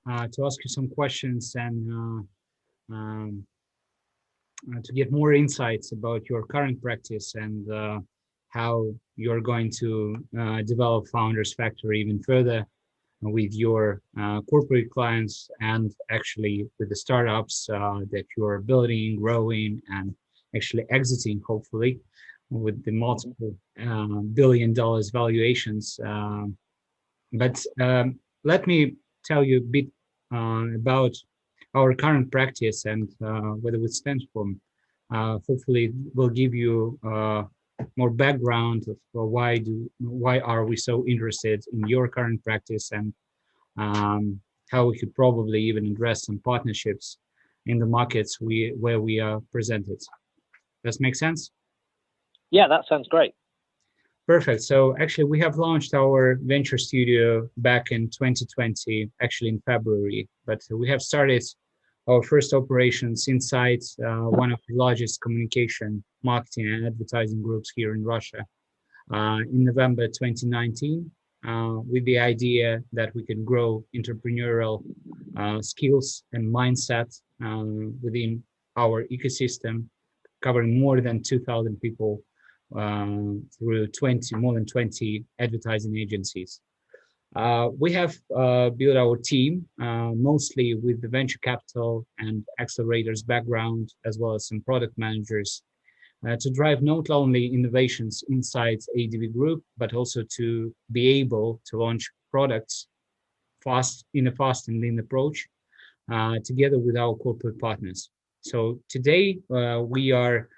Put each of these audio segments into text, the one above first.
to ask you some questions and to get more insights about your current practice and how you're going to develop Founders Factory even further with your corporate clients and actually with the startups that you're building, growing, and actually exiting, hopefully, with the multiple $1 billion valuations. But let me tell you a bit about our current practice and what it stands for. Hopefully, we'll give you more background of why are we so interested in your current practice and how we could probably even address some partnerships in the markets where we are presented. Does that make sense? Yeah, that sounds great. Perfect. So actually, we have launched our venture studio back in 2020, actually in February, but we have started our first operations inside one of the largest communication, marketing, and advertising groups here in Russia in November 2019, with the idea that we can grow entrepreneurial skills and mindset within our ecosystem, covering more than 2,000 people through more than 20 advertising agencies. We have built our team mostly with the venture capital and accelerators background, as well as some product managers, to drive not only innovations inside ADV Group, but also to be able to launch products in a fast and lean approach together with our corporate partners. So today we are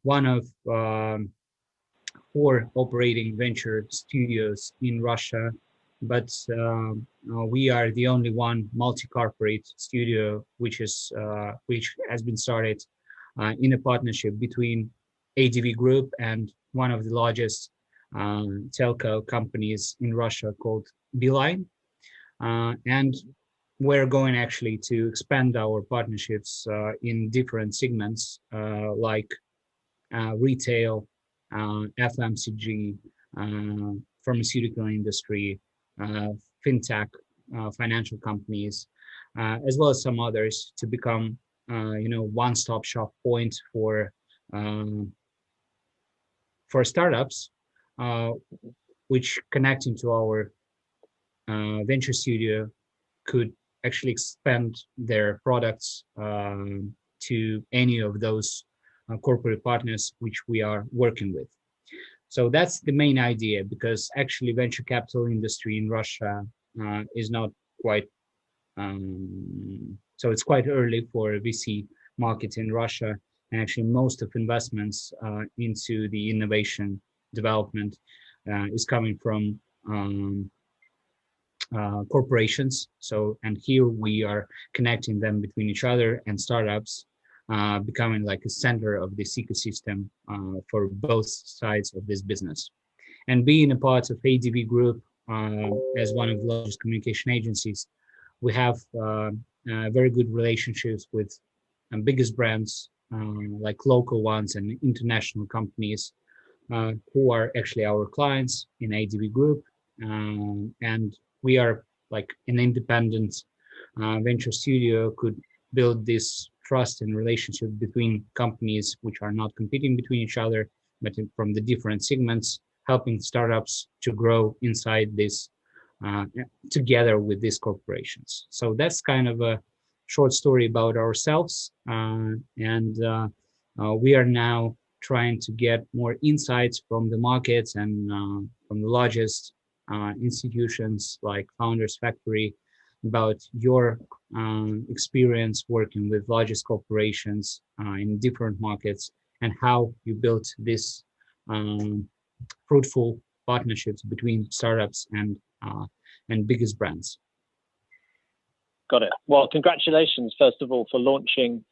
one of 4 operating venture studios in Russia, but we are the only one multi-corporate studio which has been started in a partnership between ADV Group and one of the largest telco companies in Russia called Beeline, and we're going actually to expand our partnerships in different segments like retail, FMCG, pharmaceutical industry, fintech, financial companies, as well as some others, to become one-stop shop point for startups, which connecting to our venture studio could actually expand their products to any of those corporate partners which we are working with. So that's the main idea, because actually venture capital industry in Russia is not quite, so it's quite early for VC market in Russia. And actually most of investments into the innovation development is coming from corporations. So, and here we are connecting them between each other and startups, becoming like a center of this ecosystem for both sides of this business. And being a part of ADV Group as one of the largest communication agencies, we have very good relationships with biggest brands, like local ones and international companies who are actually our clients in ADV Group. And we are like an independent venture studio, could build this trust and relationship between companies which are not competing between each other, but from the different segments, helping startups to grow inside this together with these corporations. So that's kind of a short story about ourselves. And we are now trying to get more insights from the markets and from the largest institutions like Founders Factory about your experience working with largest corporations in different markets, and how you built this fruitful partnerships between startups and biggest brands. Got it. Well, congratulations, first of all, for launching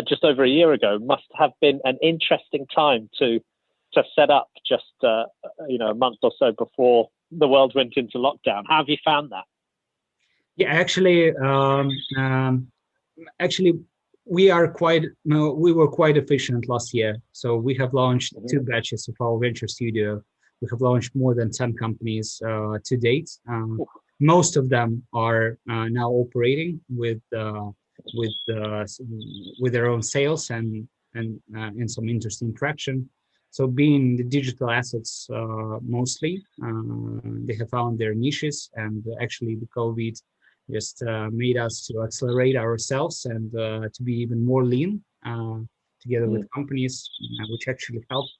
just over a year ago. Must have been an interesting time to set up just a month or so before the world went into lockdown. How have you found that? Yeah, actually, we were quite efficient last year. So we have launched 2 batches of our venture studio. We have launched more than 10 companies to date. most of them are now operating with their own sales and some interesting traction. So being the digital assets mostly, they have found their niches, and actually the COVID just made us to accelerate ourselves and to be even more lean together with companies, which actually helped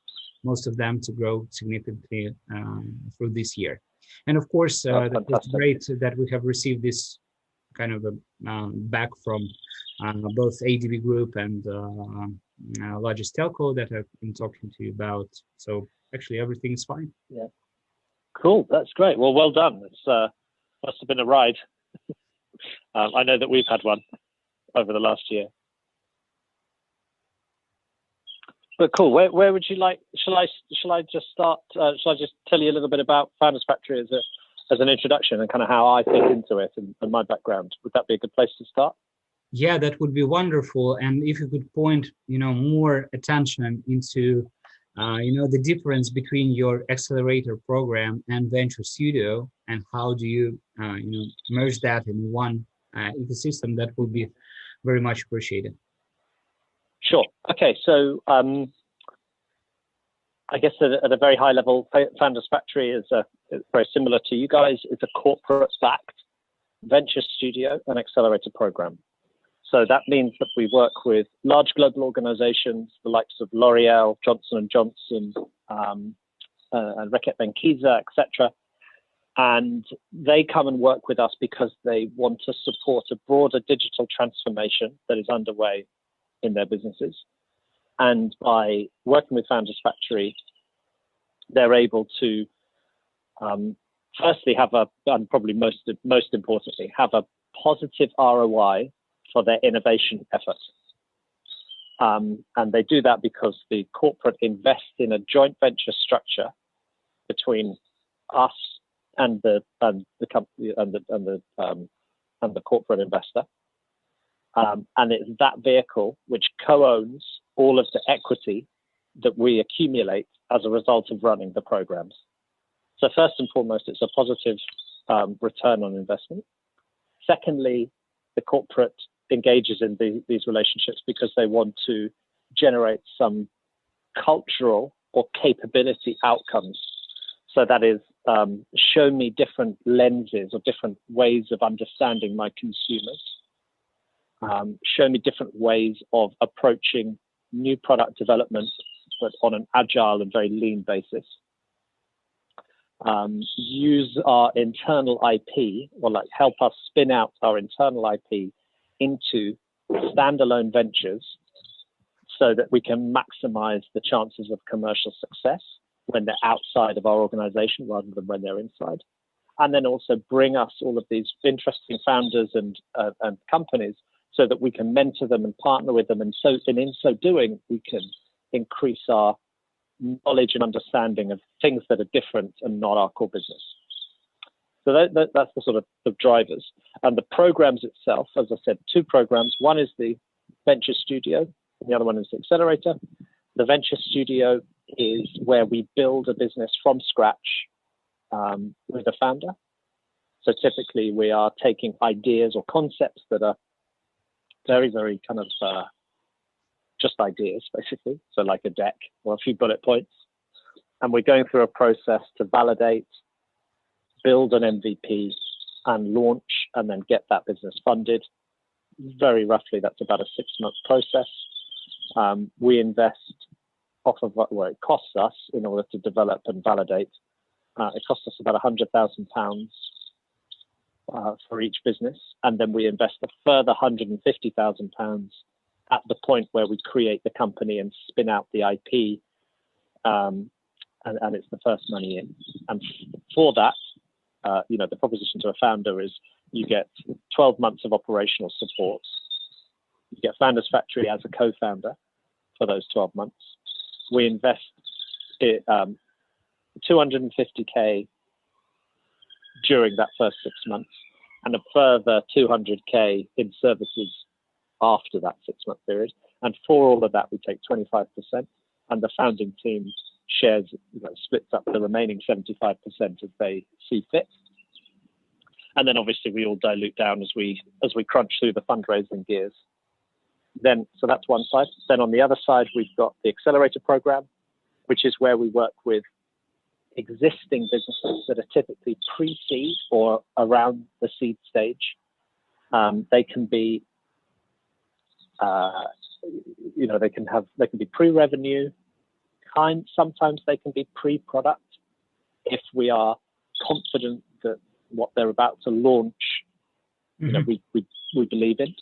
most of them to grow significantly through this year. And of course, it's great that we have received this kind of a back from both ADV Group and largest telco that I've been talking to you about. So actually everything is fine. Yeah. Cool. That's great. Well done. It's must have been a ride. I know that we've had one over the last year. But cool. Where would you like? Shall I just start? Shall I just tell you a little bit about Founders Factory as an introduction and kind of how I fit into it and my background? Would that be a good place to start? Yeah, that would be wonderful. And if you could point, more attention into, the difference between your accelerator program and venture studio, and how do you, merge that in one ecosystem, that would be very much appreciated. Sure. Okay. So I guess at a very high level, Founders Factory is very similar to you guys. It's a corporate-backed venture studio and accelerator program. So that means that we work with large global organizations, the likes of L'Oreal, Johnson&Johnson, and Reckitt Benckiser, etc. And they come and work with us because they want to support a broader digital transformation that is underway in their businesses. And by working with Founders Factory, they're able to firstly have and probably most importantly, have a positive ROI for their innovation efforts. And they do that because the corporate invests in a joint venture structure between us and the company and the corporate investor. And it's that vehicle which co-owns all of the equity that we accumulate as a result of running the programs. So first and foremost, it's a positive return on investment. Secondly, the corporate engages in these relationships because they want to generate some cultural or capability outcomes. So that is, show me different lenses or different ways of understanding my consumers. Show me different ways of approaching new product development, but on an agile and very lean basis. Use our internal IP, or help us spin out our internal IP into standalone ventures so that we can maximize the chances of commercial success when they're outside of our organization rather than when they're inside. And then also bring us all of these interesting founders and companies so that we can mentor them and partner with them. And in so doing, we can increase our knowledge and understanding of things that are different and not our core business. So that's the sort of the drivers. And the programs itself, as I said, two programs. One is the Venture Studio, and the other one is the Accelerator. The Venture Studio is where we build a business from scratch with a founder. So typically we are taking ideas or concepts that are very, very kind of just ideas, basically. So like a deck or a few bullet points. And we're going through a process to validate, build an MVP, and launch, and then get that business funded. Very roughly, that's about a 6-month process. We invest off of what it costs us in order to develop and validate. It costs us about £100,000 for each business, and then we invest a further £150,000 at the point where we create the company and spin out the IP, and it's the first money in. And for that, the proposition to a founder is you get 12 months of operational support. You get Founders Factory as a co-founder for those 12 months. We invest 250K during that first 6 months, and a further 200K in services after that 6-month period. And for all of that, we take 25%, and the founding team shares, splits up the remaining 75% as they see fit. And then obviously we all dilute down as we crunch through the fundraising gears. Then, so that's one side. Then on the other side, we've got the accelerator program, which is where we work with existing businesses that are typically pre-seed or around the seed stage. They can be, they can be pre-revenue, sometimes they can be pre-product if we are confident that what they're about to launch, we believe in,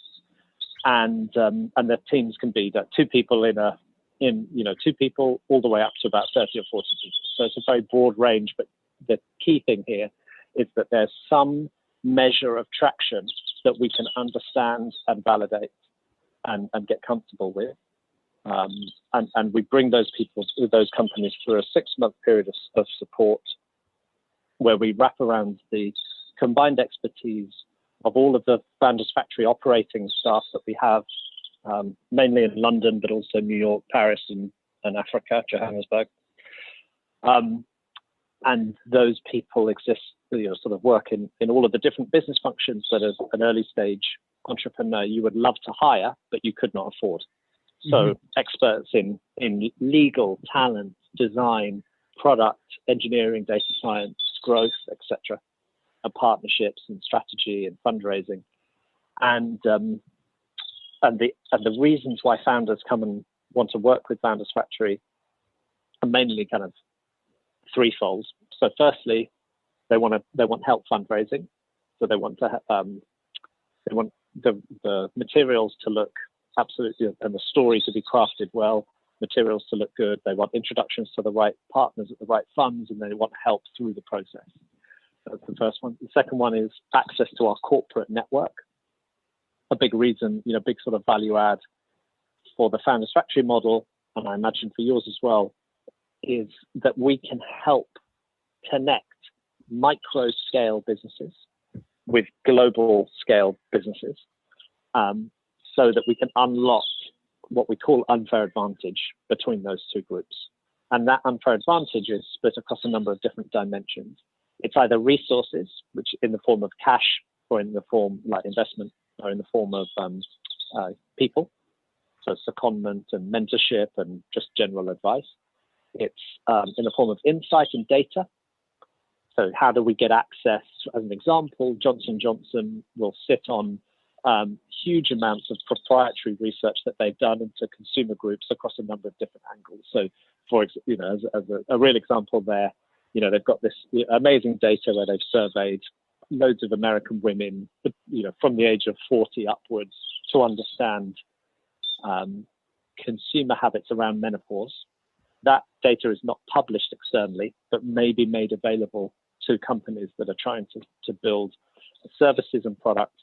and the teams can be that 2 people two people all the way up to about 30 or 40 people. So it's a very broad range, but the key thing here is that there's some measure of traction that we can understand and validate and get comfortable with. And we bring those companies through a 6-month period of support where we wrap around the combined expertise of all of the Founders Factory operating staff that we have, mainly in London, but also New York, Paris, and Africa, Johannesburg. And those people exist, sort of work in all of the different business functions that as an early stage entrepreneur you would love to hire, but you could not afford. So experts in legal, talent, design, product, engineering, data science, growth, etc., and partnerships and strategy and fundraising, and the reasons why founders come and want to work with Founders Factory are mainly kind of threefold. So firstly, they want help fundraising. So they want the materials to look absolutely, and the story to be crafted well, materials to look good. They want introductions to the right partners at the right funds, and they want help through the process. That's the first one. The second one is access to our corporate network. A big reason, big sort of value add for the Founders Factory model, and I imagine for yours as well, is that we can help connect micro scale businesses with global scale businesses, so that we can unlock what we call unfair advantage between those two groups. And that unfair advantage is split across a number of different dimensions. It's either resources, which in the form of cash, or in the form like investment, or in the form of people, so secondment and mentorship and just general advice. It's in the form of insight and data. So how do we get access? As an example, Johnson&Johnson will sit on huge amounts of proprietary research that they've done into consumer groups across a number of different angles. So, as a real example there, they've got this amazing data where they've surveyed loads of American women, from the age of 40 upwards, to understand consumer habits around menopause. That data is not published externally, but may be made available to companies that are trying to build services and products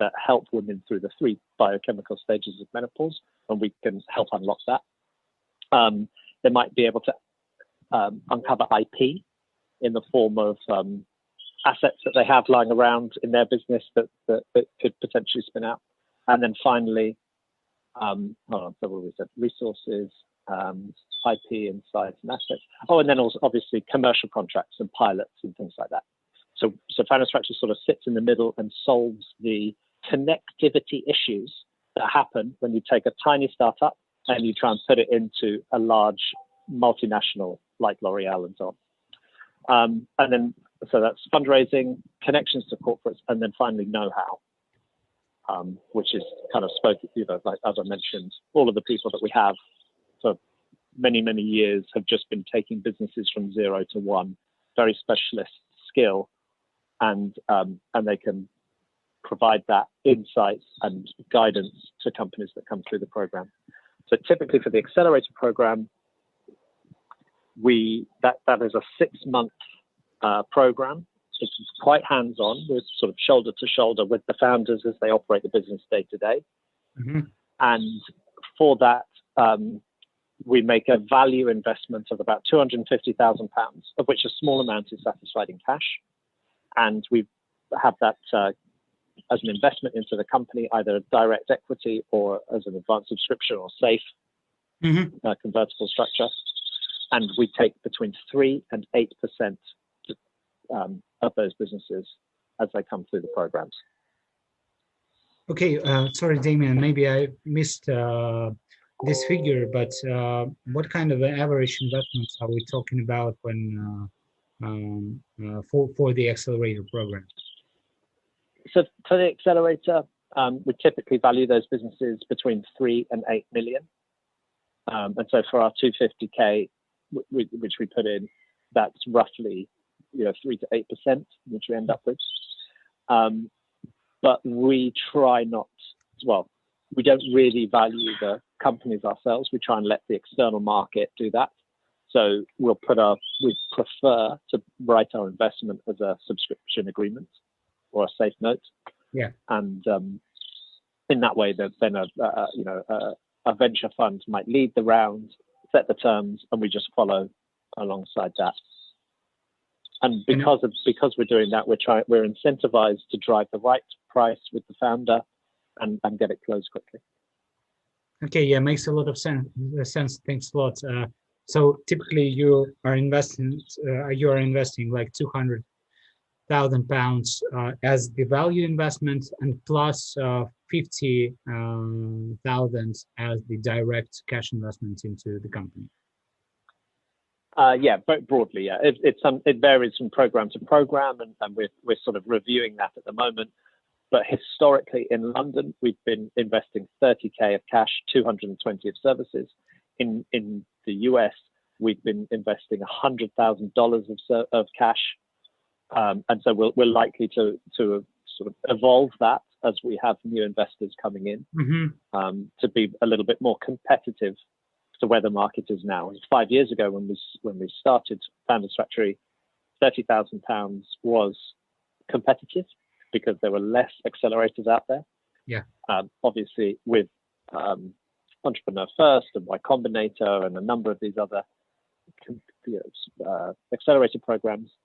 that help women through the 3 biochemical stages of menopause, and we can help unlock that. They might be able to uncover IP in the form of assets that they have lying around in their business that could potentially spin out. And then finally, so what we said, resources, IP, insights, and assets. Oh, and then also obviously commercial contracts and pilots and things like that. So Founders Factory sort of sits in the middle and solves the connectivity issues that happen when you take a tiny startup and you try and put it into a large multinational like L'Oreal and so on. And then, so that's fundraising, connections to corporates, and then finally know-how, which is kind of spoken, like as I mentioned, all of the people that we have for many, many years have just been taking businesses from 0 to 1, very specialist skill, and they can provide that insight and guidance to companies that come through the program. So typically for the accelerator program, that is a 6-month program. It's quite hands-on. We're sort of shoulder to shoulder with the founders as they operate the business day to day. And for that, we make a value investment of about £250,000, of which a small amount is satisfied in cash. And we have that as an investment into the company, either direct equity or as an advanced subscription or SAFE convertible structure. And we take between 3 and 8% of those businesses as they come through the programs. Okay, sorry, Damien, maybe I missed this figure, but what kind of average investments are we talking about when for the accelerator program? So for the accelerator, we typically value those businesses between 3 and 8 million. And so for our 250K, which we put in, that's roughly 3 to 8%, which we end up with. But we try not, we don't really value the companies ourselves. We try and let the external market do that. So we prefer to write our investment as a subscription agreement or a safe note. Yeah. And in that way, then a venture fund might lead the round, set the terms, and we just follow alongside that. And because we're doing that, we're incentivized to drive the right price with the founder and get it closed quickly. Okay, yeah, makes a lot of sense. Thanks a lot. So typically, you are investing like £200,000 as the value investment, and plus 50,000 as the direct cash investment into the company. Yeah, very broadly, yeah. It varies from program to program, and we're sort of reviewing that at the moment. But historically, in London, we've been investing 30K of cash, 220 of services. In the US, we've been investing $100,000 of cash, and so we're likely to sort of evolve that as we have new investors coming in, to be a little bit more competitive to where the market is now. 5 years ago, when we started Founders Factory, £30,000 was competitive because there were less accelerators out there. Yeah. Obviously, with Entrepreneur First and Y Combinator and a number of these other accelerator programs,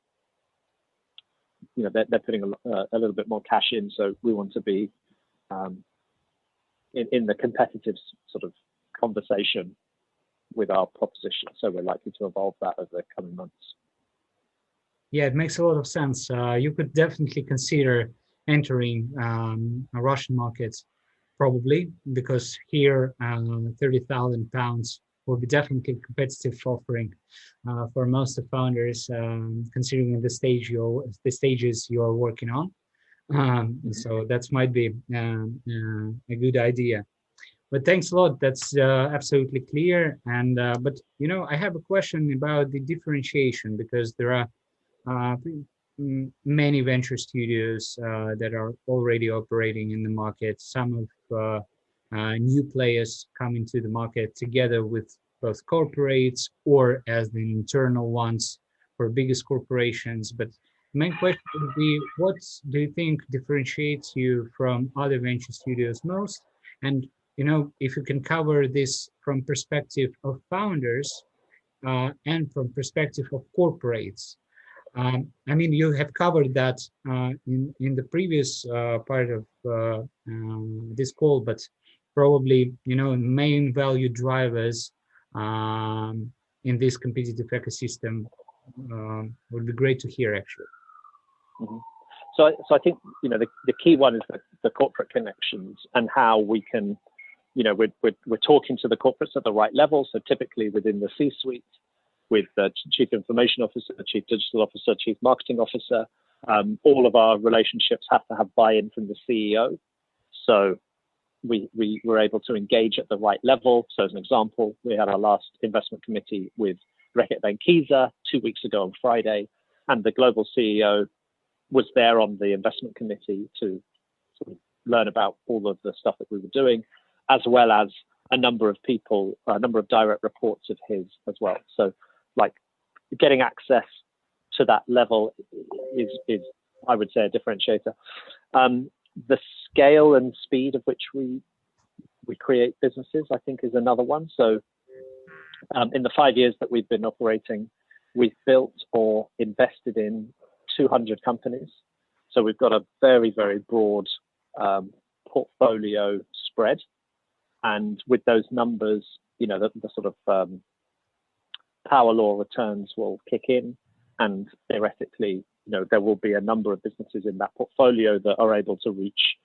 they're putting a little bit more cash in. So we want to be in the competitive sort of conversation with our proposition. So we're likely to evolve that over the coming months. Yeah, it makes a lot of sense. You could definitely consider entering a Russian market, probably, because here £30,000 will be definitely a competitive offering for most of founders, considering the stages you're working on. So that might be a good idea. But thanks a lot. That's absolutely clear. And but I have a question about the differentiation, because there are many venture studios that are already operating in the market. Some of new players come into the market together with both corporates or as the internal ones for biggest corporations. But the main question would be, what do you think differentiates you from other venture studios most? And if you can cover this from perspective of founders and from perspective of corporates. I mean, you have covered that in the previous part of this call, but probably main value drivers in this competitive ecosystem would be great to hear, actually. Mm-hmm. So I think the key one is the corporate connections and how we can, we're talking to the corporates at the right level. So typically within the C-suite, with the chief information officer, the chief digital officer, chief marketing officer, all of our relationships have to have buy-in from the CEO. So we were able to engage at the right level. So as an example, we had our last investment committee with Reckitt Benckiser 2 weeks ago on Friday, and the global CEO was there on the investment committee to sort of learn about all of the stuff that we were doing, as well as a number of people, a number of direct reports of his as well. So like getting access to that level is I would say, a differentiator. The scale and speed of which we create businesses, I think, is another one. So in the 5 years that we've been operating, we've built or invested in 200 companies. So we've got a very, very broad portfolio spread. And with those numbers, the sort of power law returns will kick in, and theoretically, there will be a number of businesses in that portfolio that are able to reach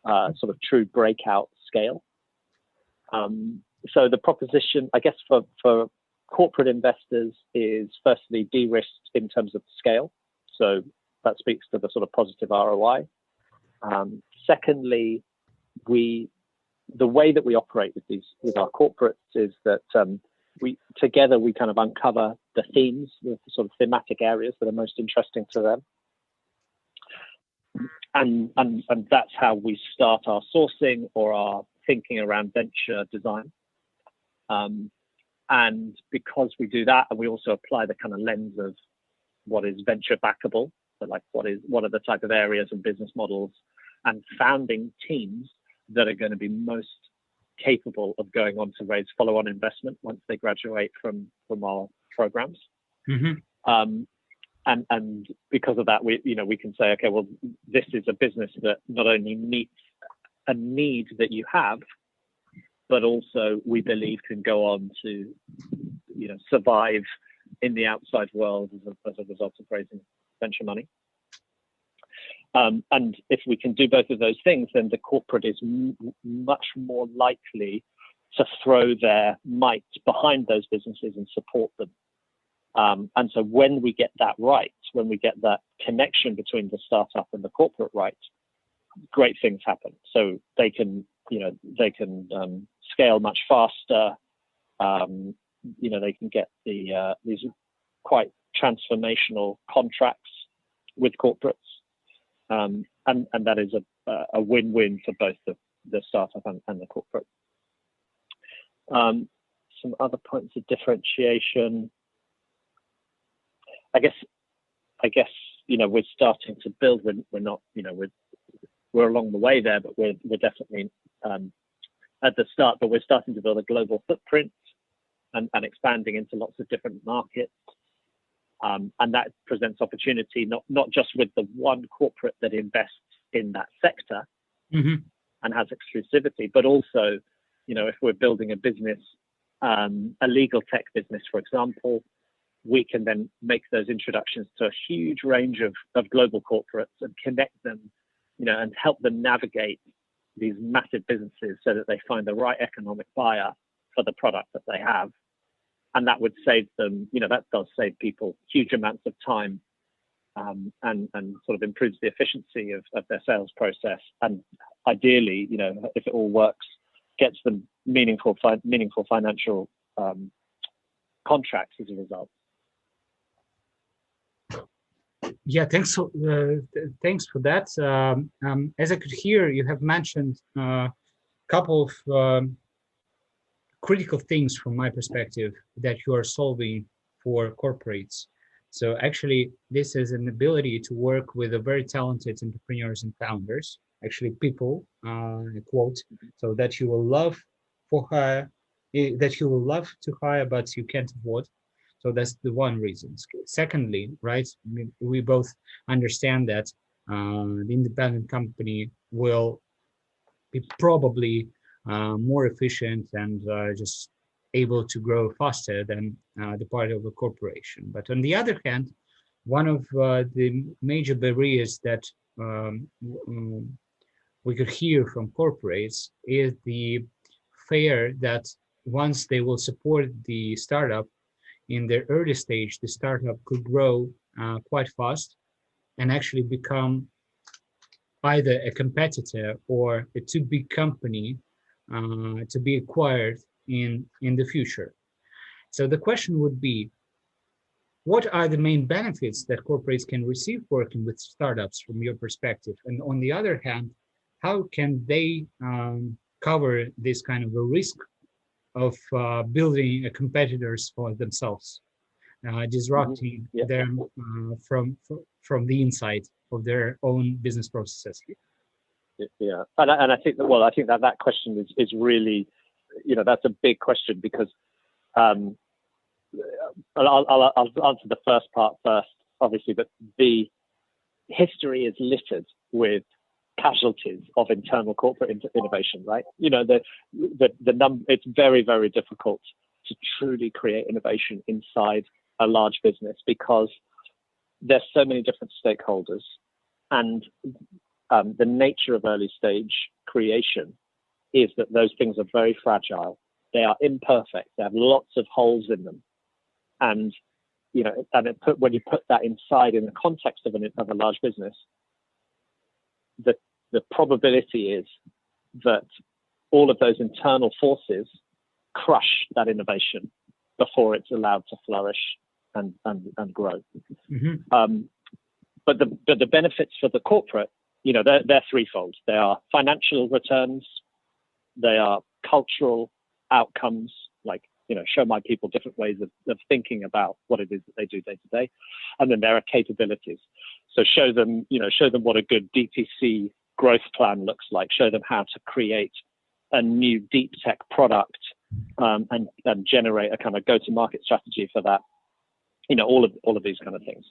sort of true breakout scale. So the proposition, I guess, for corporate investors is firstly de-risked in terms of scale. So that speaks to the sort of positive ROI. Secondly, the way that we operate with our corporates is that we kind of uncover the themes, the sort of thematic areas that are most interesting to them. And that's how we start our sourcing or our thinking around venture design. And because we do that, and we also apply the kind of lens of what is venture backable, so like what are the type of areas and business models and founding teams that are going to be most capable of going on to raise follow-on investment once they graduate from our programs. Mm-hmm. And because of that, we can say, okay, well, this is a business that not only meets a need that you have, but also we believe can go on to, survive in the outside world as a result of raising venture money. And if we can do both of those things, then the corporate is much more likely to throw their might behind those businesses and support them. And so when we get that right, when we get that connection between the startup and the corporate right, great things happen. So they can scale much faster. They can get these quite transformational contracts with corporates. And that is a win-win for both the startup and the corporate. Some other points of differentiation. I guess we're starting to build. We're not, we're along the way there, but we're definitely at the start. But we're starting to build a global footprint and expanding into lots of different markets. And that presents opportunity, not just with the one corporate that invests in that sector mm-hmm. and has exclusivity, but also, if we're building a business, a legal tech business, for example, we can then make those introductions to a huge range of global corporates and connect them, and help them navigate these massive businesses so that they find the right economic buyer for the product that they have. And that would save them, that does save people huge amounts of time and sort of improves the efficiency of their sales process. And ideally, if it all works, gets them meaningful financial contracts as a result. Yeah, thanks for that. As I could hear, you have mentioned a couple of critical things from my perspective that you are solving for corporates. So actually, this is an ability to work with a very talented entrepreneurs and founders, actually people, quote, so that you will love to hire, but you can't afford. So that's the one reason. Secondly, right, we both understand that the independent company will be probably more efficient and just able to grow faster than the part of a corporation. But on the other hand, one of the major barriers that we could hear from corporates is the fear that once they will support the startup in their early stage, the startup could grow quite fast and actually become either a competitor or a too big company to be acquired in the future. So the question would be, what are the main benefits that corporates can receive working with startups from your perspective? And on the other hand, how can they cover this kind of a risk of building a competitors for themselves, disrupting them from the inside of their own business processes? Yeah, and I think that question is really, that's a big question because I'll answer the first part first, obviously, but the history is littered with casualties of internal corporate innovation, right? It's very, very difficult to truly create innovation inside a large business because there's so many different stakeholders, and the nature of early stage creation is that those things are very fragile. They are imperfect. They have lots of holes in them, and when you put that inside in the context of a large business, the probability is that all of those internal forces crush that innovation before it's allowed to flourish and grow. Mm-hmm. But the benefits for the corporate, they're threefold. They are financial returns, they are cultural outcomes, like show my people different ways of thinking about what it is that they do day to day, and then there are capabilities. So show them what a good DTC growth plan looks like. Show them how to create a new deep tech product, and generate a kind of go-to-market strategy for that. All of these kind of things.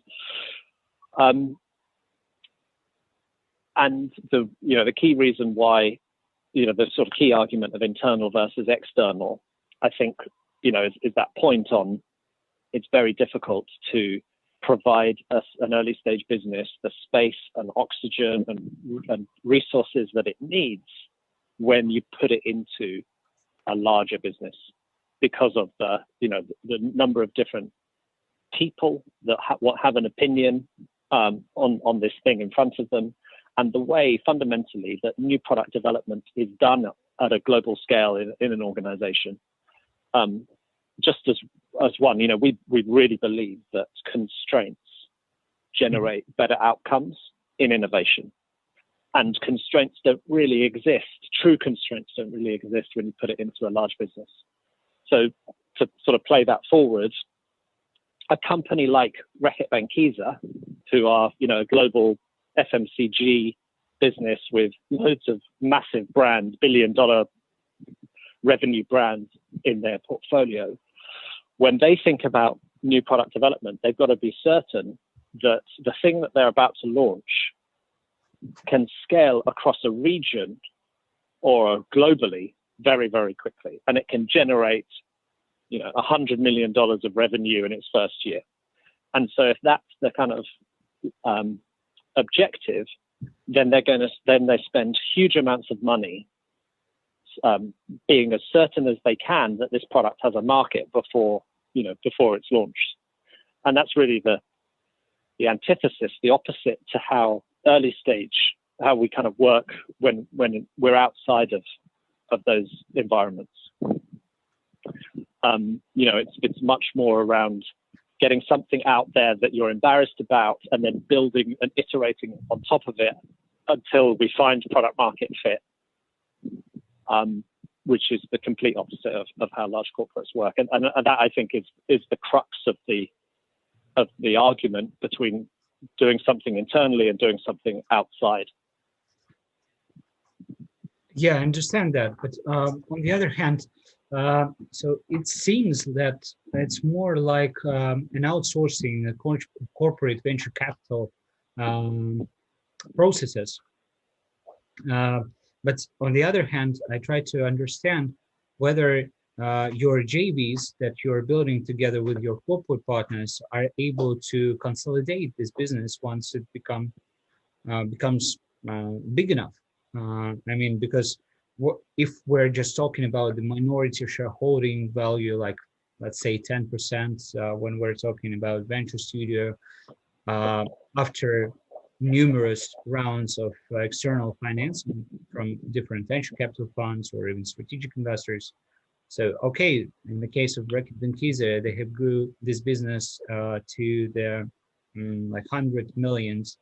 And the key reason why, the sort of key argument of internal versus external, I think, is that point on it's very difficult to provide an early stage business the space and oxygen and resources that it needs when you put it into a larger business, because of the number of different people that have an opinion on this thing in front of them, and the way fundamentally that new product development is done at a global scale in an organization. Just as one, we really believe that constraints generate better outcomes in innovation, and constraints don't really exist. True constraints don't really exist when you put it into a large business. So to sort of play that forward, a company like Reckitt Benckiser, who are a global FMCG business with loads of massive brands, billion-dollar revenue brands in their portfolio, when they think about new product development, they've got to be certain that the thing that they're about to launch can scale across a region or globally very, very quickly, and it can generate $100 million of revenue in its first year. And so if that's the kind of objective, then they spend huge amounts of money being as certain as they can that this product has a market before it's launched. And that's really the antithesis, the opposite to how early stage, how we kind of work when we're outside of those environments. It's much more around getting something out there that you're embarrassed about, and then building and iterating on top of it until we find product market fit, which is the complete opposite of how large corporates work. And that, I think, is the crux of the argument between doing something internally and doing something outside. Yeah, I understand that. But on the other hand, so it seems that it's more like an outsourcing corporate venture capital processes. But on the other hand, I try to understand whether your JVs that you're building together with your corporate partners are able to consolidate this business once it becomes big enough. Because if we're just talking about the minority shareholding value, like let's say 10%, when we're talking about venture studio, after numerous rounds of external financing from different venture capital funds or even strategic investors. So, okay, in the case of Reckitt Benckiser, they have grew this business to the like 100 millions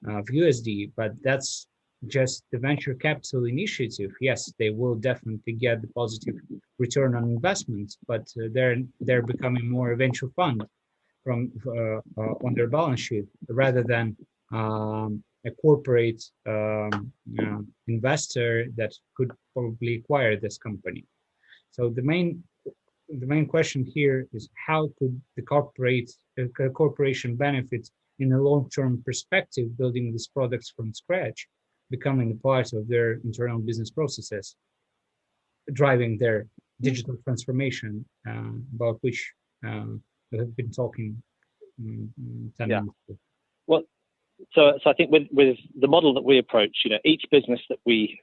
of USD, but that's just the venture capital initiative. Yes, they will definitely get the positive return on investment, but they're becoming more a venture fund from on their balance sheet rather than a corporate investor that could probably acquire this company. So the main question here is, how could the corporation benefit in a long-term perspective, building these products from scratch, becoming a part of their internal business processes, driving their digital transformation, about which we have been talking 10 minutes ago. Well, so I think with the model that we approach, each business that we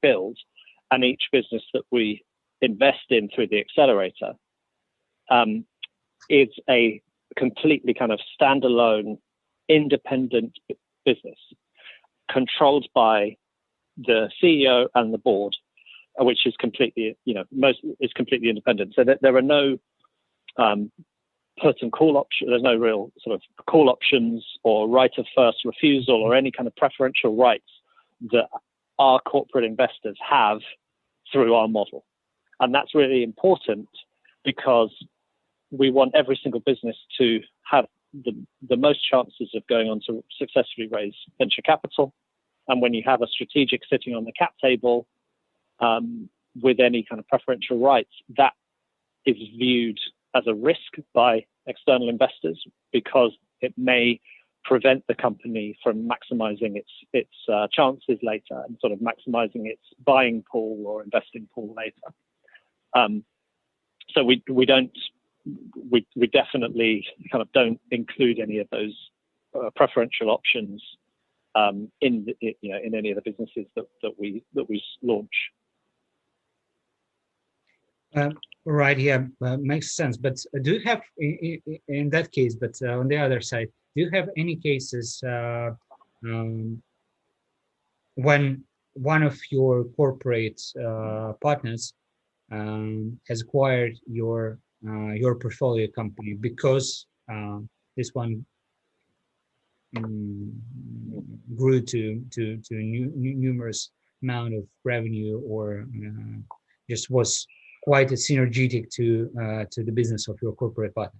build and each business that we invest in through the accelerator is a completely kind of standalone, independent business controlled by the CEO and the board, which is completely, is completely independent. So that there are no put and call options. There's no real sort of call options or right of first refusal or any kind of preferential rights that our corporate investors have through our model. And that's really important because we want every single business to have the most chances of going on to successfully raise venture capital. And when you have a strategic sitting on the cap table with any kind of preferential rights, that is viewed as a risk by external investors because it may prevent the company from maximizing its chances later and sort of maximizing its buying pool or investing pool later. So we definitely kind of don't include any of those preferential options in any of the businesses that we launch. Right. Yeah, makes sense. But do you have in that case? But on the other side, do you have any cases when one of your corporate partners has acquired your portfolio company because this one grew to numerous amount of revenue or just was quite a synergetic to the business of your corporate partner?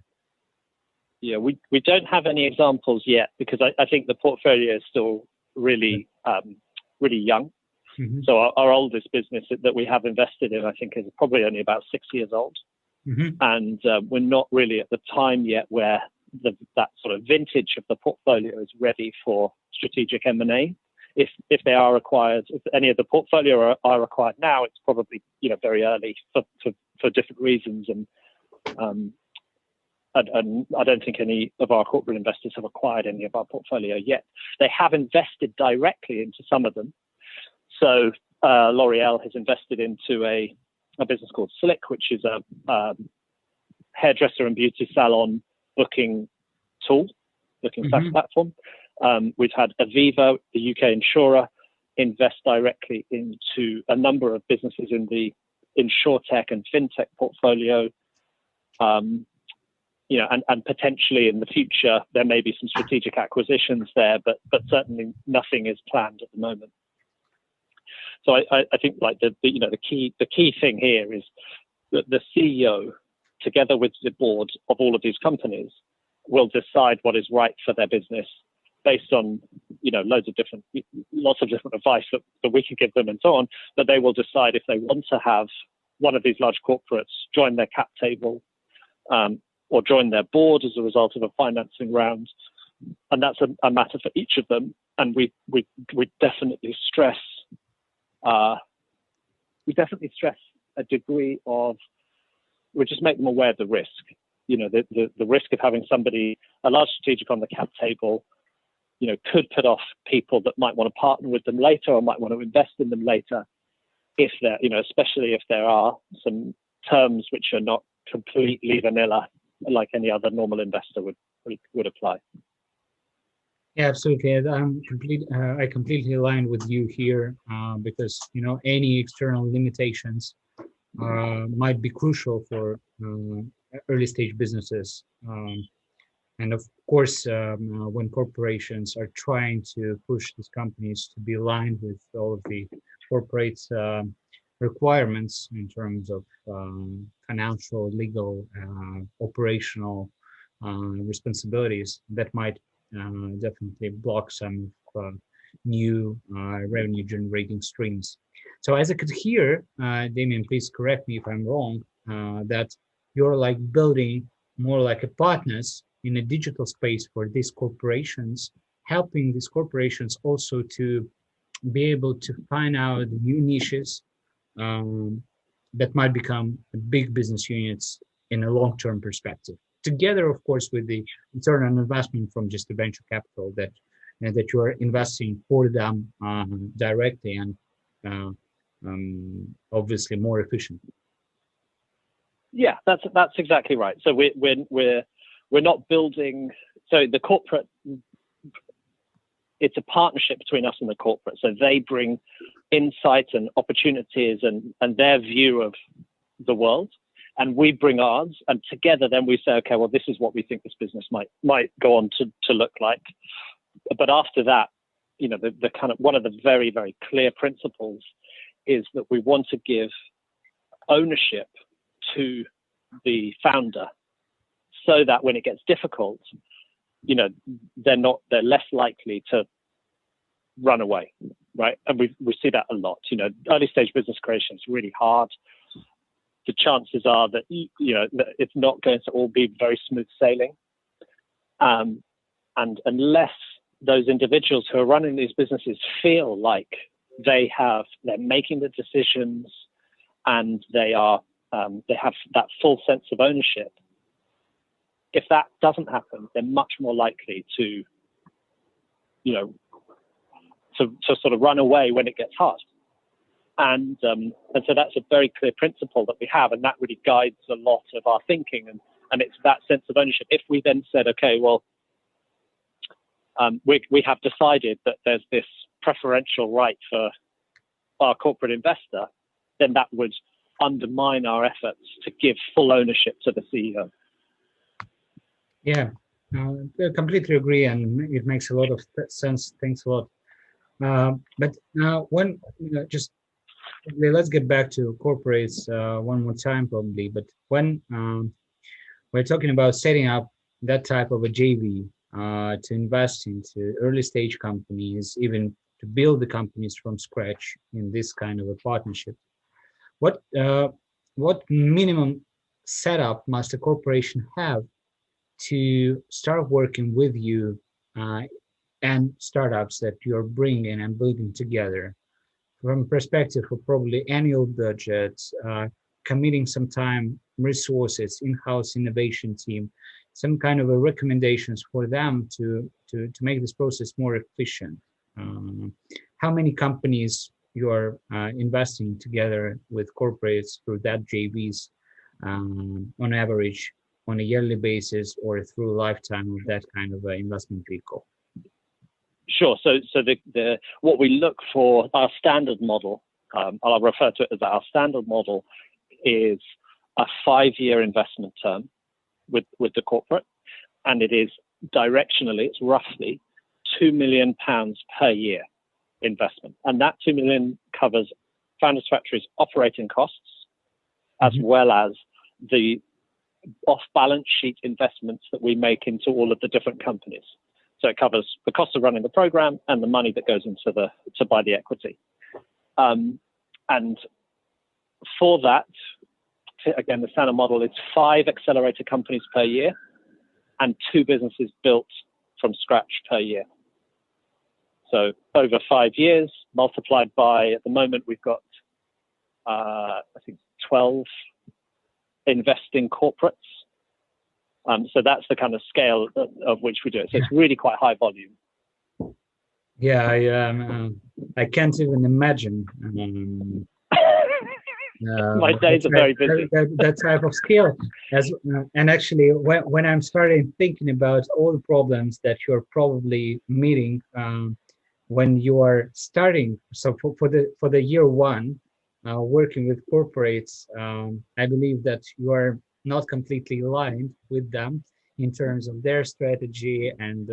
Yeah, we don't have any examples yet because I think the portfolio is still really really young. Mm-hmm. So our oldest business that we have invested in, I think, is probably only about 6 years old. Mm-hmm. And we're not really at the time yet where that sort of vintage of the portfolio is ready for strategic M&A. If they are acquired, if any of the portfolio are acquired now, it's probably very early for different reasons, and I don't think any of our corporate investors have acquired any of our portfolio yet. They have invested directly into some of them. So L'Oreal has invested into a business called Slick, which is a hairdresser and beauty salon booking tool, booking SaaS platform. We've had Aviva, the UK insurer, invest directly into a number of businesses in the insurtech and fintech portfolio. And potentially in the future there may be some strategic acquisitions there, but certainly nothing is planned at the moment. So I think like the key thing here is that the CEO, together with the board of all of these companies, will decide what is right for their business based on lots of different advice that we can give them and so on. But they will decide if they want to have one of these large corporates join their cap table or join their board as a result of a financing round, and that's a matter for each of them. And we definitely stress. A degree of, we just make them aware of the risk. The risk of having a large strategic on the cap table, could put off people that might want to partner with them later or might want to invest in them later, if they're, especially if there are some terms which are not completely vanilla, like any other normal investor would apply. Yeah, absolutely. I completely align with you here because any external limitations might be crucial for early stage businesses, and of course, when corporations are trying to push these companies to be aligned with all of the corporate requirements in terms of financial, legal, operational responsibilities, that might definitely block some new revenue generating streams. So as I could hear, Damian, please correct me if I'm wrong, that you're like building more like a partners in a digital space for these corporations, helping these corporations also to be able to find out new niches that might become big business units in a long-term perspective. together, of course, with the return on investment from just the venture capital that you are investing for them directly and obviously more efficient. Yeah, that's exactly right. So we're not building. So the corporate, it's a partnership between us and the corporate. So they bring insight and opportunities and their view of the world, and we bring ours, and together then we say, okay, well, this is what we think this business might go on to look like. But after that, you know, the kind of one of the very, very clear principles is that we want to give ownership to the founder, so that when it gets difficult, you know, they're less likely to run away, right? And we see that a lot. You know, early stage business creation is really hard. The chances are that, you know, that it's not going to all be very smooth sailing. And unless those individuals who are running these businesses feel like they're making the decisions and they have that full sense of ownership, if that doesn't happen, they're much more likely to, you know, to sort of run away when it gets hard. And so that's a very clear principle that we have, and that really guides a lot of our thinking. And it's that sense of ownership. If we then said, okay, well, we have decided that there's this preferential right for our corporate investor, then that would undermine our efforts to give full ownership to the CEO. Yeah, I completely agree, and it makes a lot of sense. Thanks a lot. But now, when just let's get back to corporates one more time, probably. But when we're talking about setting up that type of a JV to invest into early stage companies, even to build the companies from scratch in this kind of a partnership, what minimum setup must a corporation have to start working with you and startups that you're bringing and building together, from a perspective of probably annual budgets, committing some time, resources, in-house innovation team, some kind of a recommendations for them to make this process more efficient? How many companies you are investing together with corporates through that JVs on average, on a yearly basis, or through a lifetime of that kind of investment vehicle? Sure. So the what we look for, our standard model, I'll refer to it as our standard model, is a 5-year investment term with the corporate, and it is directionally, it's roughly £2 million per year investment, and that 2 million covers Founders Factory's operating costs, as well as the off-balance sheet investments that we make into all of the different companies. So it covers the cost of running the program and the money that goes into to buy the equity. And for that, again, the standard model is 5 accelerator companies per year and 2 businesses built from scratch per year. So over 5 years, multiplied by, at the moment, we've got, I think, 12 investing corporates. So that's the kind of scale of which we do it. So it's really quite high volume. Yeah, I can't even imagine. My days are very busy. That type of scale. And actually, when I'm starting thinking about all the problems that you're probably meeting when you are starting, so for the year one, working with corporates, I believe that you are not completely aligned with them in terms of their strategy, and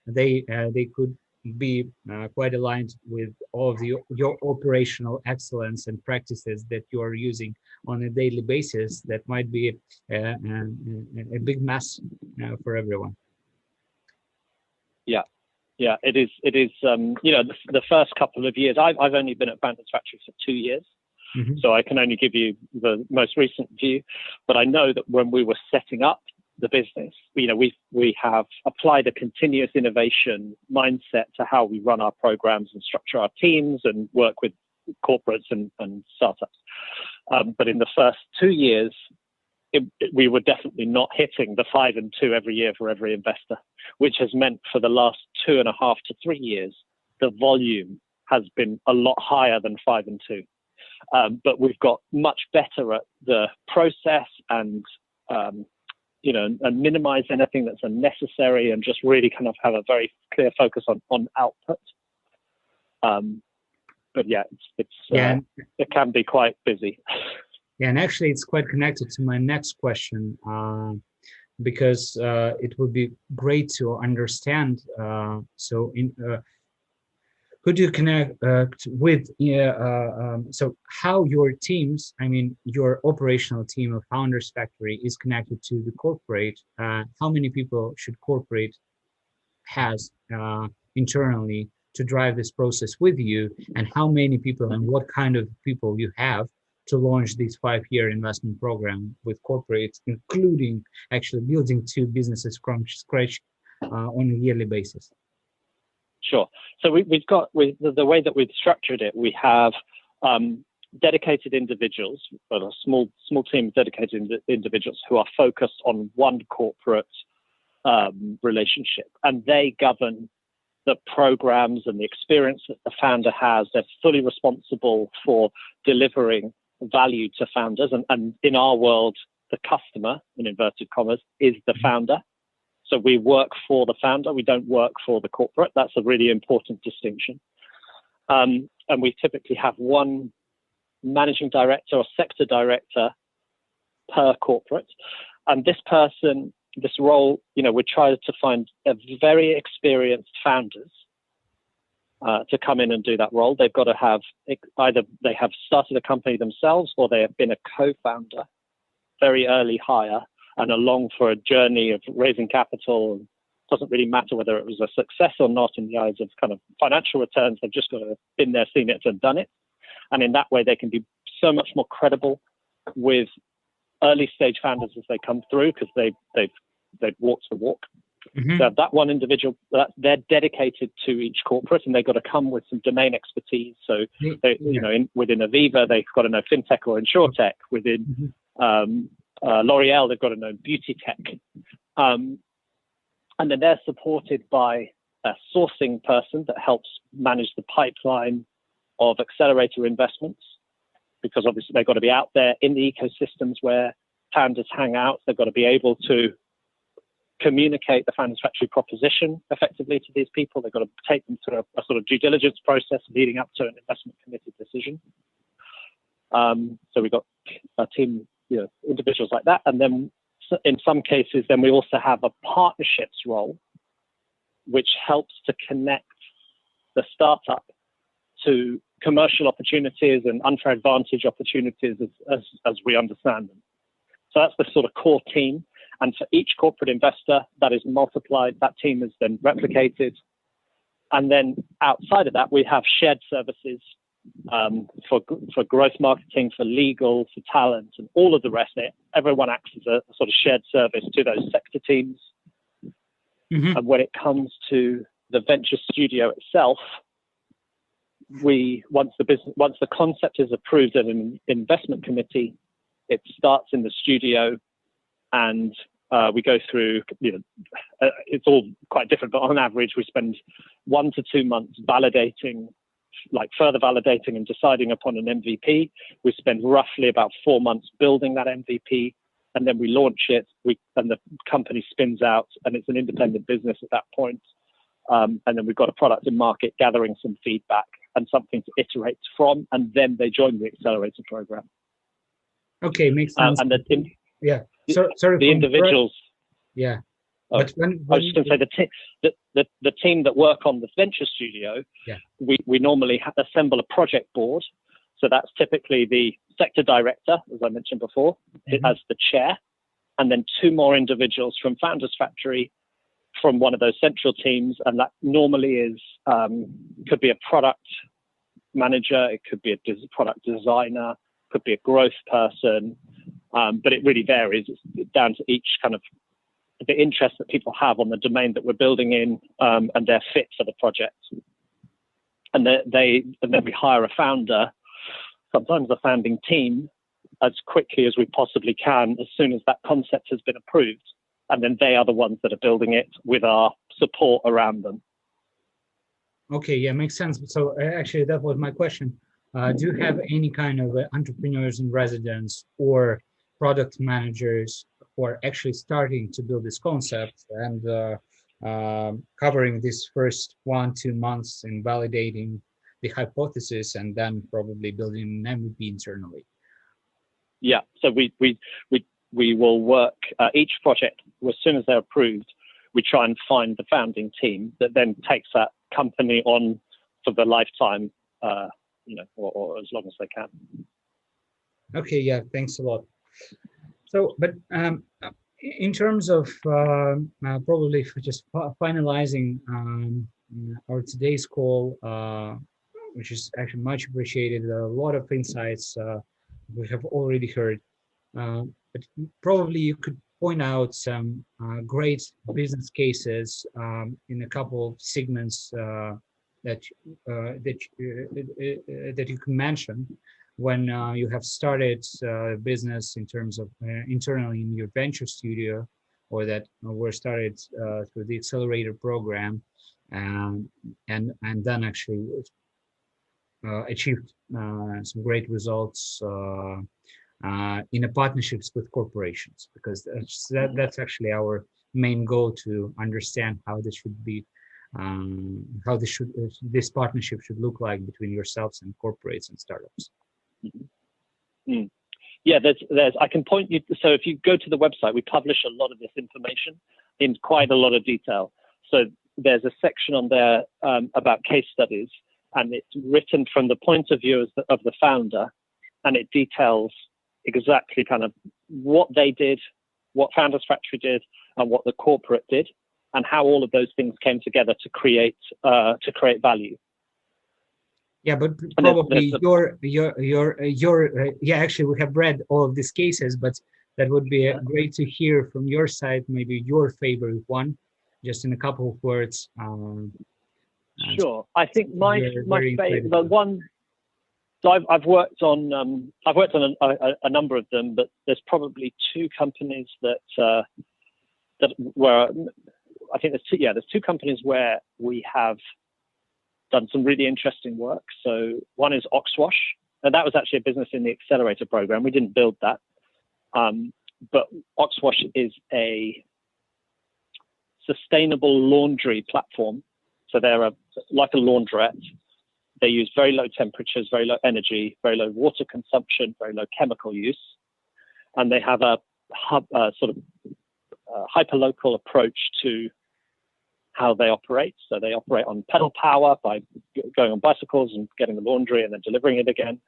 they could be quite aligned with all of your operational excellence and practices that you are using on a daily basis. That might be a big mess for everyone. Yeah, it is. The first couple of years, I've only been at Founders Factory for 2 years. So I can only give you the most recent view, but I know that when we were setting up the business, we have applied a continuous innovation mindset to how we run our programs and structure our teams and work with corporates and startups. But in the first 2 years, we were definitely not hitting the 5 and 2 every year for every investor, which has meant for the last 2.5 to 3 years, the volume has been a lot higher than 5 and 2. But we've got much better at the process and, and minimize anything that's unnecessary and just really kind of have a very clear focus on output. But yeah, it can be quite busy. Yeah, and actually it's quite connected to my next question, because it would be great to understand. Could you connect with, so how your teams, I mean, your operational team of Founders Factory is connected to the corporate? How many people should corporate has internally to drive this process with you, and how many people and what kind of people you have to launch this 5-year investment program with corporates, including actually building 2 businesses from scratch on a yearly basis? Sure. So we've got, the way that we've structured it, we have dedicated individuals, a small team of dedicated individuals who are focused on one corporate relationship, and they govern the programs and the experience that the founder has. They're fully responsible for delivering value to founders, and in our world, the customer, in inverted commas, is the founder. So we work for the founder. We don't work for the corporate. That's a really important distinction. And we typically have one managing director or sector director per corporate. And this person, this role, we try to find a very experienced founders to come in and do that role. They've got to have either they have started a company themselves or they have been a co-founder, very early hire, and along for a journey of raising capital. It doesn't really matter whether it was a success or not in the eyes of kind of financial returns. They've just got to have been there, seen it, and done it. And in that way, they can be so much more credible with early stage founders as they come through, because they've walked the walk. Mm-hmm. So that one individual, they're dedicated to each corporate, and they've got to come with some domain expertise. So, within Aviva, they've got to know fintech or insurtech. Within L'Oreal, they've got to know beauty tech. And then they're supported by a sourcing person that helps manage the pipeline of accelerator investments, because obviously they've got to be out there in the ecosystems where founders hang out. They've got to be able to communicate the Founders Factory proposition effectively to these people. They've got to take them through a sort of due diligence process leading up to an investment committee decision. So we've got a team, individuals like that. And then in some cases, then we also have a partnerships role, which helps to connect the startup to commercial opportunities and unfair advantage opportunities as we understand them. So that's the sort of core team. And for each corporate investor, that is multiplied. That team is then replicated. And then outside of that, we have shared services for growth marketing, for legal, for talent, and all of the rest. Everyone acts as a sort of shared service to those sector teams. Mm-hmm. And when it comes to the venture studio itself, once the concept is approved at an investment committee, it starts in the studio, and we go through, it's all quite different, but on average, we spend 1 to 2 months further validating and deciding upon an MVP. We spend roughly about 4 months building that MVP, and then we launch it, and the company spins out, and it's an independent business at that point. And then we've got a product in market, gathering some feedback and something to iterate from, and then they join the accelerator program. Okay, makes sense. And Sorry, the individuals. Yeah. I was just going to say the team that work on the venture studio. Yeah. We normally assemble a project board. So that's typically the sector director, as I mentioned before, as the chair, and then 2 more individuals from Founders Factory from one of those central teams, and that normally is could be a product manager, it could be a product designer, could be a growth person, but it really varies. It's down to each kind of the interest that people have on the domain that we're building in, and their fit for the project. And then we hire a founder, sometimes a founding team, as quickly as we possibly can as soon as that concept has been approved. And then they are the ones that are building it with our support around them. Okay, yeah, makes sense. So actually, that was my question. Do you have any kind of entrepreneurs in residence or product managers who are actually starting to build this concept and covering this first 1-2 months in validating the hypothesis and then probably building an MVP internally? Yeah, so we will work each project as soon as they're approved. We try and find the founding team that then takes that company on for the lifetime, or as long as they can. Okay, yeah, thanks a lot. So, but in terms of probably for just finalizing our today's call, which is actually much appreciated, a lot of insights we have already heard, but probably you could point out some great business cases in a couple of segments that you can mention when you have started business in terms of internally in your venture studio, or that were started through the accelerator program, and then actually achieved some great results in a partnerships with corporations, because that's actually our main goal, to understand how this should be, how this partnership should look like between yourselves and corporates and startups. Mm. Yeah, there's I can point you. So if you go to the website, we publish a lot of this information in quite a lot of detail. So there's a section on there about case studies, and it's written from the point of view of the founder, and it details exactly kind of what they did, what Founders Factory did, and what the corporate did, and how all of those things came together to create value. Yeah, but probably yeah, actually we have read all of these cases, but that would be great to hear from your side, maybe your favorite one, just in a couple of words. Sure. I think my favorite, the one. So I've worked on a number of them, but there's probably two companies that were, I think there's two companies where we have done some really interesting work. So one is Oxwash, and that was actually a business in the accelerator program. We didn't build that, but Oxwash is a sustainable laundry platform. So they're like a laundrette. They use very low temperatures, very low energy, very low water consumption, very low chemical use, and they have a hyperlocal approach to how they operate. So they operate on pedal power by going on bicycles and getting the laundry and then delivering it again.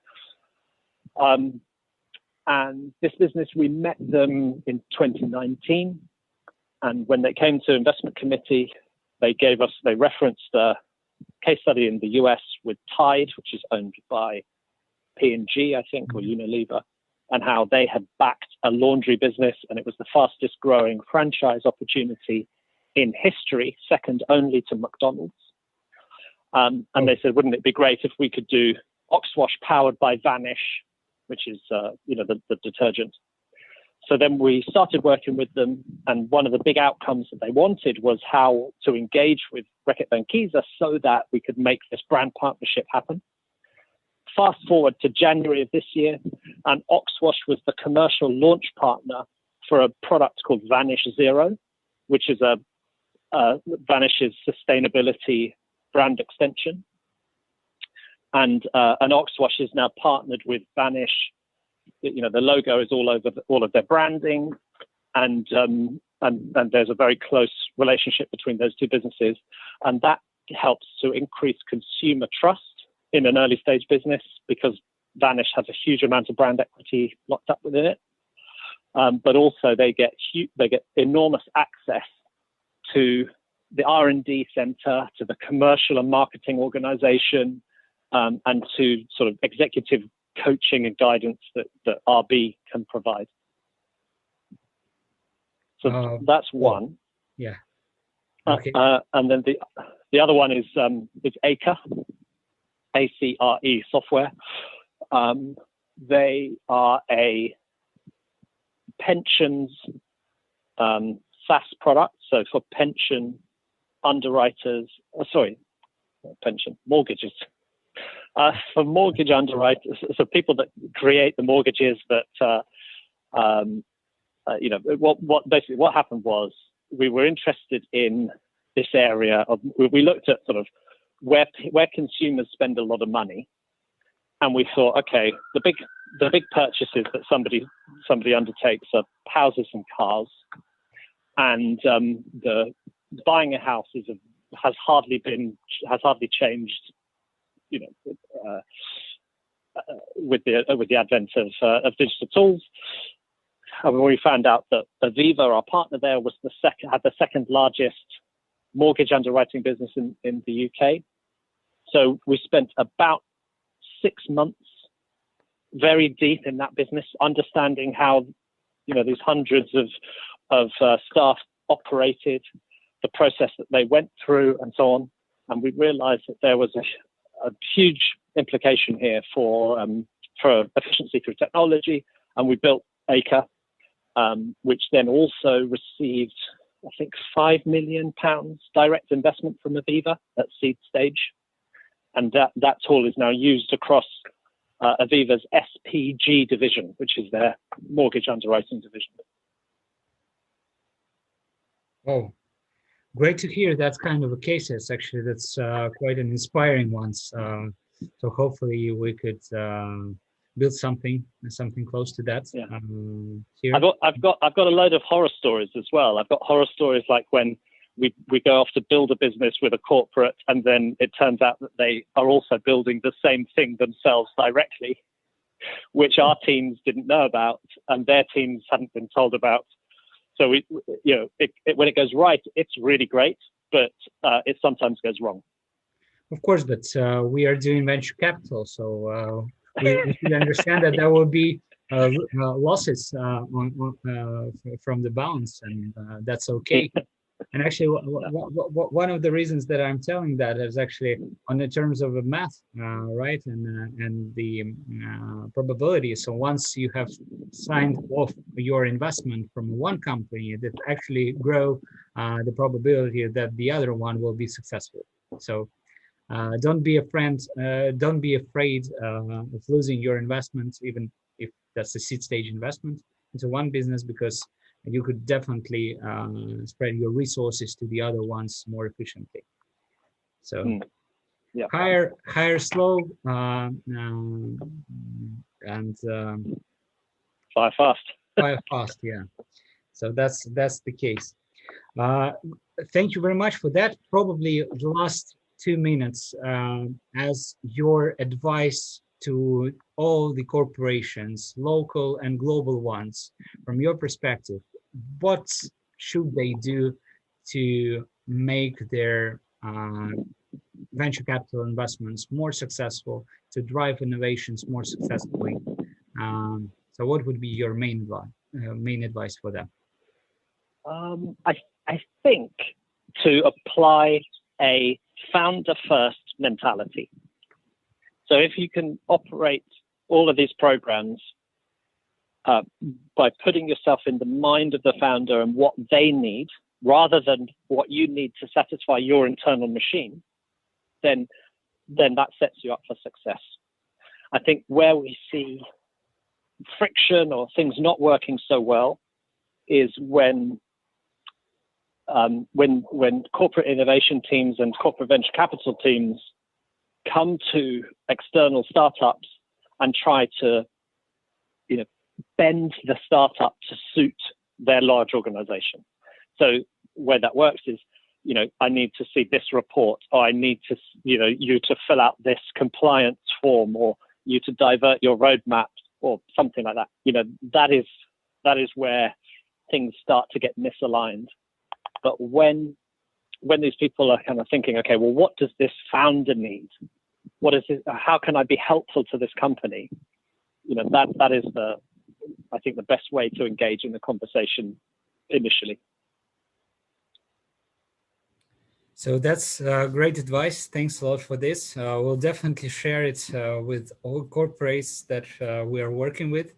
And this business, we met them in 2019, and when they came to investment committee, they referenced a case study in the US with Tide, which is owned by P&G, I think, or Unilever, and how they had backed a laundry business, and it was the fastest growing franchise opportunity in history, second only to McDonald's. And they said, wouldn't it be great if we could do Oxwash powered by Vanish, which is the detergent. So then we started working with them, and one of the big outcomes that they wanted was how to engage with Reckitt Benckiser so that we could make this brand partnership happen. Fast forward to January of this year, and Oxwash was the commercial launch partner for a product called Vanish Zero, which is Vanish's sustainability brand extension. And Oxwash is now partnered with Vanish. The logo is all over all of their branding, and there's a very close relationship between those two businesses, and that helps to increase consumer trust in an early stage business, because Vanish has a huge amount of brand equity locked up within it, but also they get enormous access to the R&D center, to the commercial and marketing organization, and to sort of executive coaching and guidance that RB can provide. So that's one. Yeah. Okay. And then the other one is ACRE, ACRE software. They are a pensions SaaS product, so for pension underwriters, mortgages. For mortgage underwriters, so people that create the mortgages that, what happened was we were interested in this area of, we looked at sort of where consumers spend a lot of money, and we thought, okay, the big purchases that somebody undertakes are houses and cars, and the buying a house has hardly changed, with the advent of digital tools. And we found out that Aviva, our partner there, had the second largest mortgage underwriting business in the UK. So we spent about 6 months very deep in that business, understanding how these hundreds of staff operated, the process that they went through, and so on. And we realized that there was a huge implication here for efficiency through technology, and we built Acre, which then also received, I think, £5 million direct investment from Aviva at seed stage, and that tool is now used across Aviva's SPG division, which is their mortgage underwriting division. Oh, great to hear. That's kind of a case. Actually, that's quite an inspiring one. So hopefully we could build something close to that. Yeah. Here. I've got a load of horror stories as well. I've got horror stories like when we go off to build a business with a corporate, and then it turns out that they are also building the same thing themselves directly, which our teams didn't know about and their teams hadn't been told about. So when it goes right, it's really great, but it sometimes goes wrong. Of course, but we are doing venture capital, so we should understand that there will be losses from the bounds, and that's okay. And actually, one of the reasons that I'm telling that is actually on the terms of math, right, and the probability. So once you have signed off your investment from one company, that actually grow the probability that the other one will be successful. So don't be afraid of losing your investments, even if that's a seed stage investment into one business, because you could definitely spread your resources to the other ones more efficiently. So yeah, hire slow and fire fast. Fire fast, yeah. So that's the case. Thank you very much for that. Probably the last 2 minutes as your advice to all the corporations, local and global ones, from your perspective, what should they do to make their venture capital investments more successful, to drive innovations more successfully? So what would be your main advice for them? I think to apply a founder-first mentality. So if you can operate all of these programs by putting yourself in the mind of the founder and what they need, rather than what you need to satisfy your internal machine, then that sets you up for success. I think where we see friction or things not working so well is when corporate innovation teams and corporate venture capital teams come to external startups and try to bend the startup to suit their large organization. So where that works is, I need to see this report, or I need to, you to fill out this compliance form, or you to divert your roadmap, or something like that. That is where things start to get misaligned. But when these people are kind of thinking, okay, well, what does this founder need? What is it? How can I be helpful to this company? That is I think the best way to engage in the conversation initially. So that's great advice. Thanks a lot for this. We'll definitely share it with all corporates that we are working with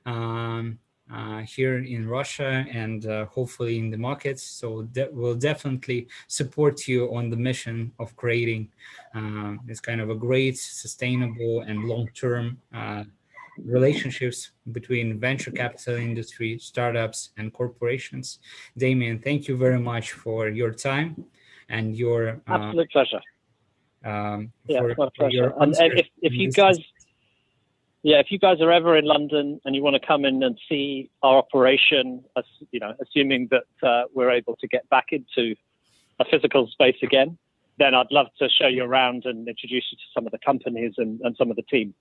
here in Russia and hopefully in the markets. So we'll definitely support you on the mission of creating this kind of a great, sustainable and long-term relationships between venture capital industry, startups and corporations. Damian, thank you very much for your time and your absolute pleasure. My pleasure. And if you guys, if you guys are ever in London and you want to come in and see our operation, assuming that we're able to get back into a physical space again, then I'd love to show you around and introduce you to some of the companies and some of the team.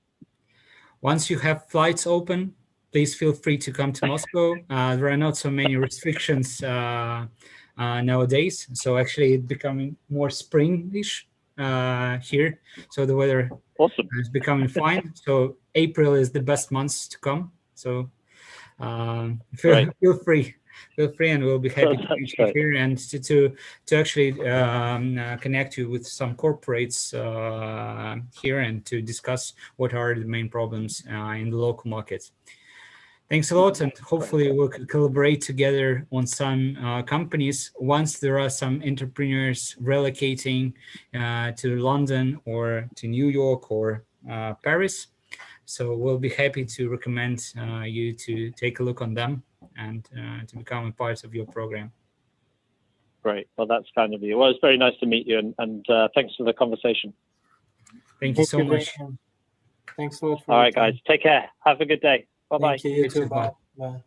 Once you have flights open, please feel free to come to Moscow. There are not so many restrictions nowadays, so actually it's becoming more springish here. So the weather is becoming fine. So April is the best months to come. So feel free, and we'll be happy to meet you here and to actually connect you with some corporates here and to discuss what are the main problems in the local markets. Thanks a lot, and hopefully we'll collaborate together on some companies once there are some entrepreneurs relocating to London or to New York or Paris. So we'll be happy to recommend you to take a look on them and to become a part of your program. Great. Well, that's kind of you. Well, it's very nice to meet you, and thanks for the conversation. Thank you so much. Thanks a lot. All right, guys. Take care. Have a good day. Bye-bye. Thank you. You too. Bye. Bye.